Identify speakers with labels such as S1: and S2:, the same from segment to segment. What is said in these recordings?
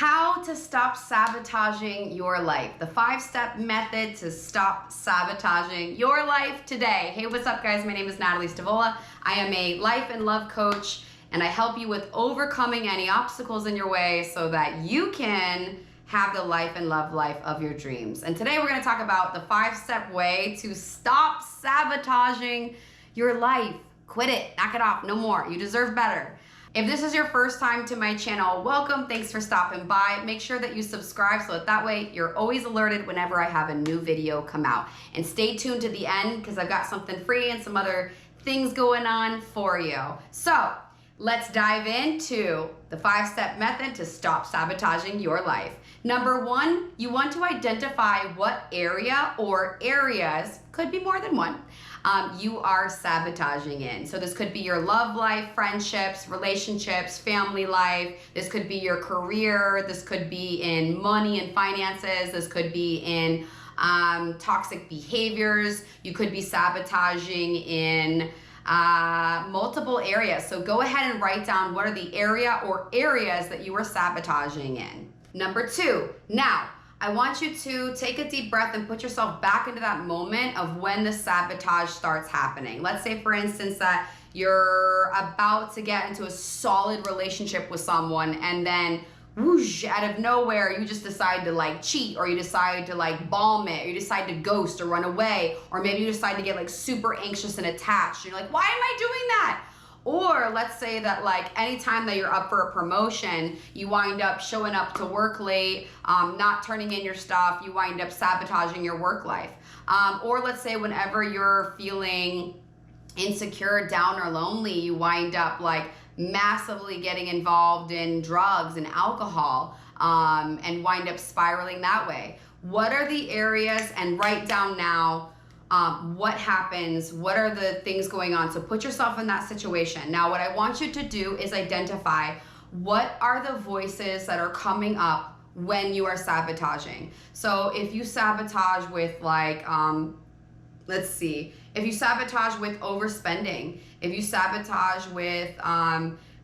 S1: How to stop sabotaging your life. The 5-step method to stop sabotaging your life today. Hey, what's up guys? My name is Natalie Stavola. I am a life and love coach, and I help you with overcoming any obstacles in your way so that you can have the life and love life of your dreams. And today we're gonna talk about the 5-step way to stop sabotaging your life. Quit it, knock it off, no more. You deserve better. If this is your first time to my channel, welcome, thanks for stopping by. Make sure that you subscribe so that way you're always alerted whenever I have a new video come out. And stay tuned to the end because I've got something free and some other things going on for you. So let's dive into the 5-step method to stop sabotaging your life. Number 1, you want to identify what area or areas, could be more than one, you are sabotaging in. So this could be your love life, friendships, relationships, family life. This could be your career. This could be in money and finances. This could be in toxic behaviors. You could be sabotaging in multiple areas. So go ahead and write down what are the area or areas that you are sabotaging in. Number 2, now, I want you to take a deep breath and put yourself back into that moment of when the sabotage starts happening. Let's say, for instance, that you're about to get into a solid relationship with someone and then whoosh, out of nowhere, you just decide to like cheat, or you decide to like bomb it, or you decide to ghost or run away, or maybe you decide to get like super anxious and attached. You're like, why am I doing that? Or let's say that like anytime that you're up for a promotion, you wind up showing up to work late, not turning in your stuff, you wind up sabotaging your work life. Or let's say whenever you're feeling insecure, down, or lonely, you wind up like massively getting involved in drugs and alcohol and wind up spiraling that way. What are the areas, and write down now, what happens, what are the things going on. So put yourself in that situation. Now what I want you to do is identify what are the voices that are coming up when you are sabotaging. So if you sabotage with like, let's see, if you sabotage with overspending, if you sabotage with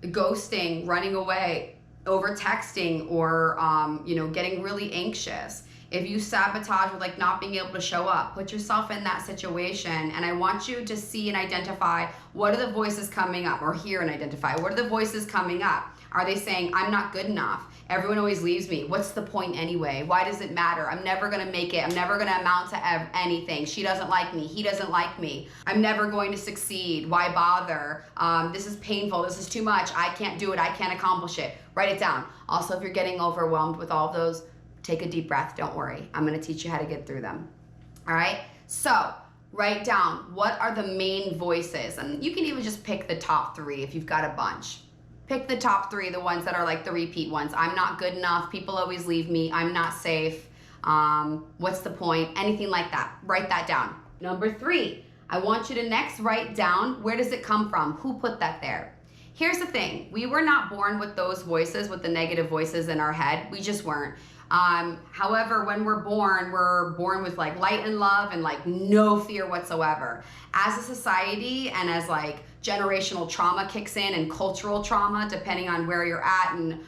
S1: ghosting, running away, over texting, or getting really anxious. If you sabotage with like not being able to show up, put yourself in that situation, and I want you to see and identify what are the voices coming up, or hear and identify what are the voices coming up. Are they saying, I'm not good enough? Everyone always leaves me. What's the point anyway? Why does it matter? I'm never gonna make it. I'm never gonna amount to anything. She doesn't like me. He doesn't like me. I'm never going to succeed. Why bother? This is painful. This is too much. I can't do it. I can't accomplish it. Write it down. Also, if you're getting overwhelmed with all of those, take a deep breath, don't worry. I'm gonna teach you how to get through them. All right, so write down what are the main voices, and you can even just pick the top 3 if you've got a bunch. Pick the top 3, the ones that are like the repeat ones. I'm not good enough, people always leave me, I'm not safe, what's the point, anything like that. Write that down. Number 3, I want you to next write down, where does it come from? Who put that there? Here's the thing, we were not born with those voices, with the negative voices in our head. We just weren't. However, when we're born with like light and love and like no fear whatsoever. As a society, and as like generational trauma kicks in and cultural trauma, depending on where you're at and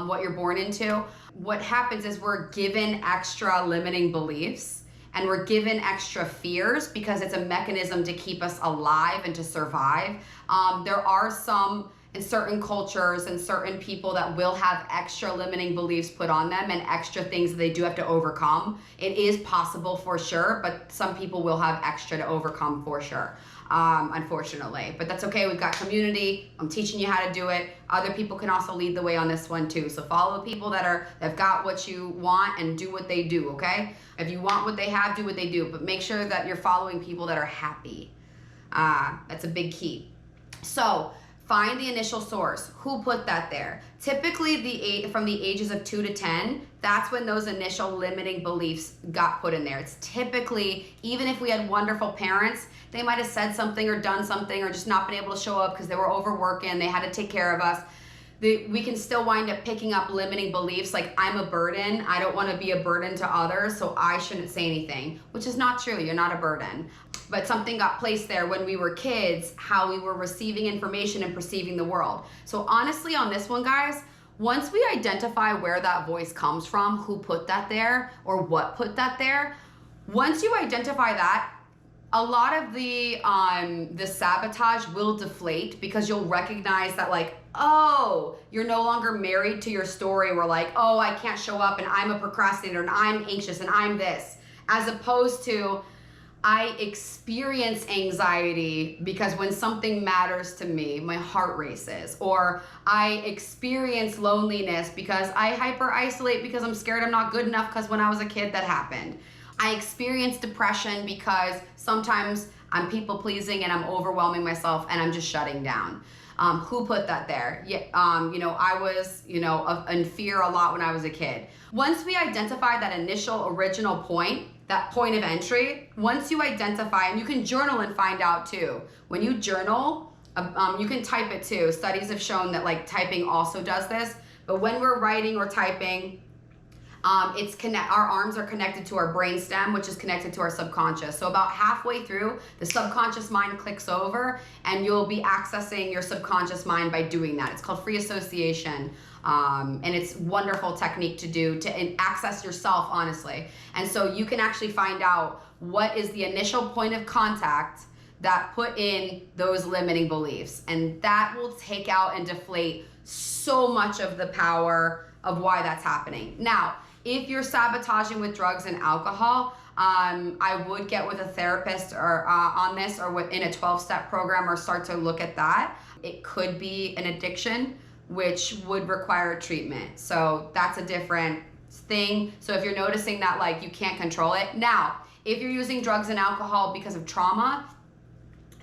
S1: what you're born into, what happens is we're given extra limiting beliefs and we're given extra fears because it's a mechanism to keep us alive and to survive. There are some in certain cultures and certain people that will have extra limiting beliefs put on them and extra things that they do have to overcome. It is possible for sure, but some people will have extra to overcome for sure, unfortunately. But that's okay, we've got community, I'm teaching you how to do it. Other people can also lead the way on this one too. So follow the people that've got what you want and do what they do, okay? If you want what they have, do what they do, but make sure that you're following people that are happy. That's a big key. So, find the initial source. Who put that there? Typically, from the ages of 2 to 10, that's when those initial limiting beliefs got put in there. It's typically, even if we had wonderful parents, they might have said something or done something or just not been able to show up because they were overworking, they had to take care of us. We can still wind up picking up limiting beliefs like, I'm a burden, I don't want to be a burden to others, so I shouldn't say anything, which is not true. You're not a burden. But something got placed there when we were kids, how we were receiving information and perceiving the world. So honestly, on this one, guys, once we identify where that voice comes from, who put that there or what put that there, once you identify that, a lot of the sabotage will deflate because you'll recognize that like, oh, you're no longer married to your story where like, oh, I can't show up and I'm a procrastinator and I'm anxious and I'm this, as opposed to I experience anxiety because when something matters to me, my heart races, or I experience loneliness because I hyper isolate because I'm scared I'm not good enough because when I was a kid that happened. I experience depression because sometimes I'm people pleasing and I'm overwhelming myself and I'm just shutting down. Who put that there? Yeah, I was, in fear a lot when I was a kid. Once we identify that initial original point, that point of entry, once you identify, and you can journal and find out too. When you journal, you can type it too. Studies have shown that like typing also does this, but when we're writing or typing, our arms are connected to our brainstem, which is connected to our subconscious. So about halfway through, the subconscious mind clicks over and you'll be accessing your subconscious mind by doing that. It's called free association. And it's a wonderful technique to do to access yourself, honestly. And so you can actually find out what is the initial point of contact that put in those limiting beliefs. And that will take out and deflate so much of the power of why that's happening. Now, if you're sabotaging with drugs and alcohol, I would get with a therapist or on this, or within a 12-step program, or start to look at that. It could be an addiction, which would require treatment. So that's a different thing. So if you're noticing that like you can't control it. Now, if you're using drugs and alcohol because of trauma,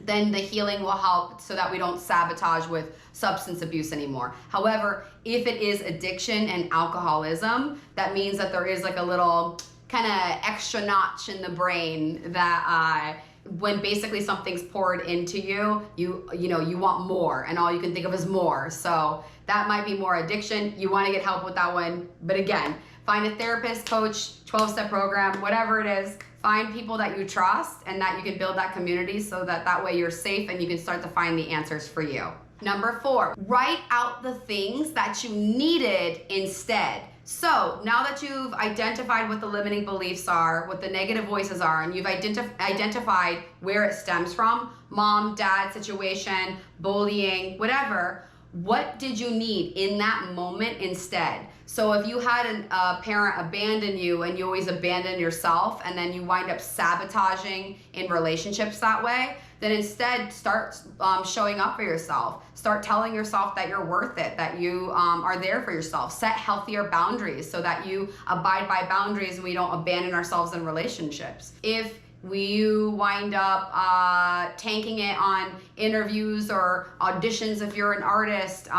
S1: then the healing will help so that we don't sabotage with substance abuse anymore. However, if it is addiction and alcoholism, that means that there is like a little kind of extra notch in the brain that when basically something's poured into you, you want more, and all you can think of is more. So that might be more addiction. You want to get help with that one. But again, find a therapist, coach, 12-step program, whatever it is. Find people that you trust and that you can build that community so that way you're safe and you can start to find the answers for you. Number 4, write out the things that you needed instead. So now that you've identified what the limiting beliefs are, what the negative voices are, and you've identified where it stems from, mom, dad situation, bullying, whatever, what did you need in that moment instead? So if you had a parent abandon you and you always abandon yourself and then you wind up sabotaging in relationships that way, then instead start showing up for yourself. Start telling yourself that you're worth it, that you are there for yourself. Set healthier boundaries so that you abide by boundaries and we don't abandon ourselves in relationships. If you wind up tanking it on interviews or auditions if you're an artist,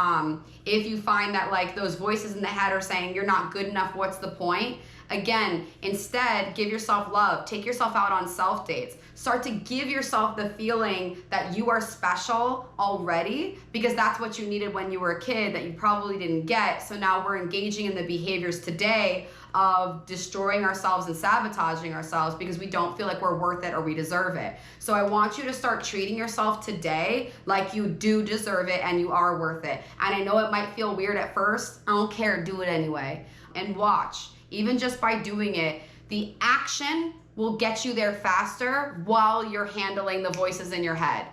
S1: if you find that like those voices in the head are saying you're not good enough, what's the point? Again, instead, give yourself love. Take yourself out on self dates. Start to give yourself the feeling that you are special already, because that's what you needed when you were a kid that you probably didn't get. So now we're engaging in the behaviors today of destroying ourselves and sabotaging ourselves because we don't feel like we're worth it or we deserve it. So I want you to start treating yourself today like you do deserve it and you are worth it. And I know it might feel weird at first. I don't care, do it anyway. And watch, even just by doing it, the action will get you there faster while you're handling the voices in your head.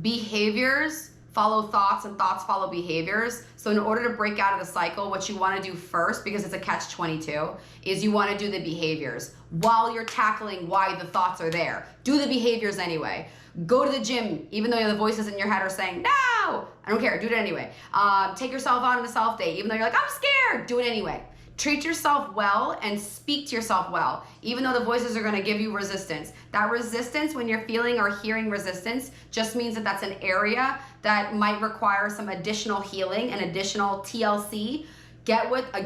S1: Behaviors follow thoughts and thoughts follow behaviors. So in order to break out of the cycle, what you want to do first, because it's a catch-22, is you want to do the behaviors while you're tackling why the thoughts are there. Do the behaviors anyway. Go to the gym, even though the voices in your head are saying, no, I don't care, do it anyway. Take yourself out on a self-date, even though you're like, I'm scared, do it anyway. Treat yourself well and speak to yourself well, even though the voices are going to give you resistance. That resistance, when you're feeling or hearing resistance, just means that that's an area that might require some additional healing and additional TLC. Get with a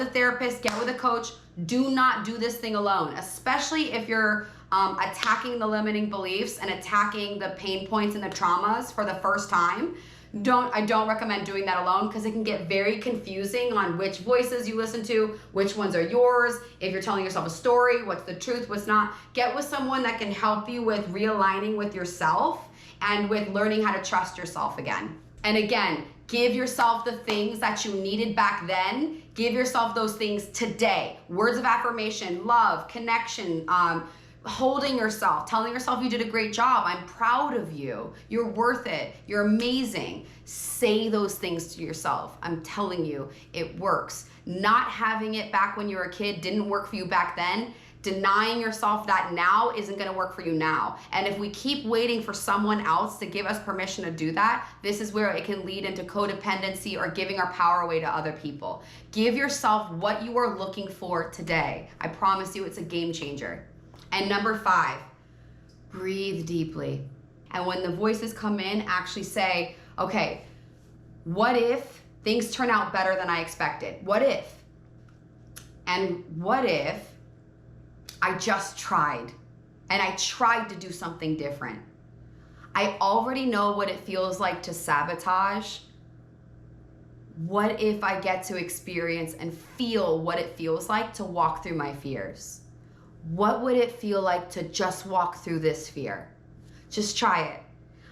S1: therapist, get with a coach. Do not do this thing alone, especially if you're attacking the limiting beliefs and attacking the pain points and the traumas for the first time. I don't recommend doing that alone because it can get very confusing on which voices you listen to, which ones are yours. If you're telling yourself a story, what's the truth, what's not. Get with someone that can help you with realigning with yourself and with learning how to trust yourself again. And again, Give yourself the things that you needed back then. Give yourself those things today. Words of affirmation, love, connection, holding yourself, telling yourself you did a great job. I'm proud of you. You're worth it. You're amazing. Say those things to yourself. I'm telling you, it works. Not having it back when you were a kid didn't work for you back then. Denying yourself that now isn't gonna work for you now. And if we keep waiting for someone else to give us permission to do that, this is where it can lead into codependency or giving our power away to other people. Give yourself what you are looking for today. I promise you it's a game changer. And number 5, breathe deeply. And when the voices come in, actually say, okay, what if things turn out better than I expected? What if? And what if I just tried and I tried to do something different? I already know what it feels like to sabotage. What if I get to experience and feel what it feels like to walk through my fears? What would it feel like to just walk through this fear? Just try it.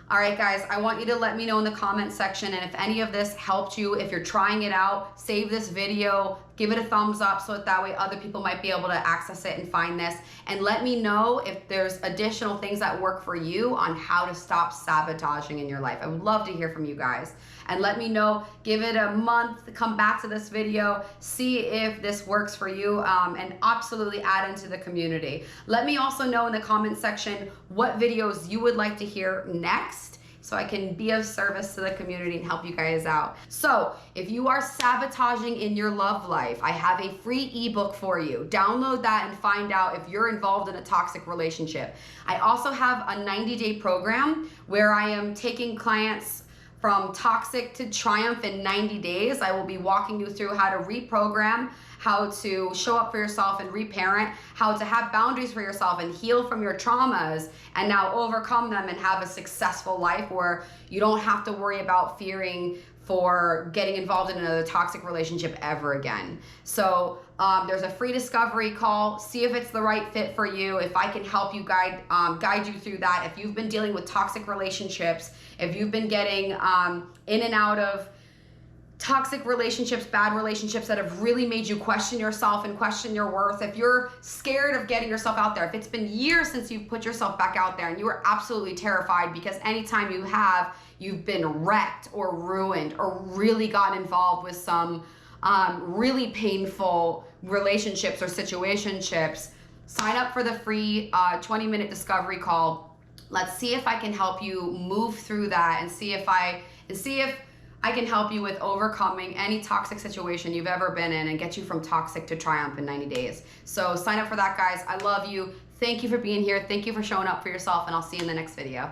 S1: All right, guys, I want you to let me know in the comment section, and if any of this helped you, if you're trying it out, save this video, give it a thumbs up so that way other people might be able to access it and find this. And let me know if there's additional things that work for you on how to stop sabotaging in your life. I would love to hear from you guys. And let me know, give it a month, come back to this video, see if this works for you, and absolutely add into the community. Let me also know in the comment section what videos you would like to hear next, so I can be of service to the community and help you guys out. So if you are sabotaging in your love life, I have a free ebook for you. Download that and find out if you're involved in a toxic relationship. I also have a 90-day program where I am taking clients from toxic to triumph in 90 days. I will be walking you through how to reprogram, how to show up for yourself and reparent, how to have boundaries for yourself and heal from your traumas, and now overcome them and have a successful life where you don't have to worry about fearing for getting involved in another toxic relationship ever again. So there's a free discovery call. See if it's the right fit for you. If I can help you guide you through that. If you've been dealing with toxic relationships, if you've been getting in and out of toxic relationships, bad relationships that have really made you question yourself and question your worth, if you're scared of getting yourself out there, if it's been years since you've put yourself back out there and you are absolutely terrified because anytime you've been wrecked or ruined or really got involved with some really painful relationships or situationships, sign up for the free 20-minute discovery call. Let's see if I can help you move through that and see if I can help you with overcoming any toxic situation you've ever been in and get you from toxic to triumph in 90 days. So sign up for that, guys. I love you. Thank you for being here. Thank you for showing up for yourself, and I'll see you in the next video.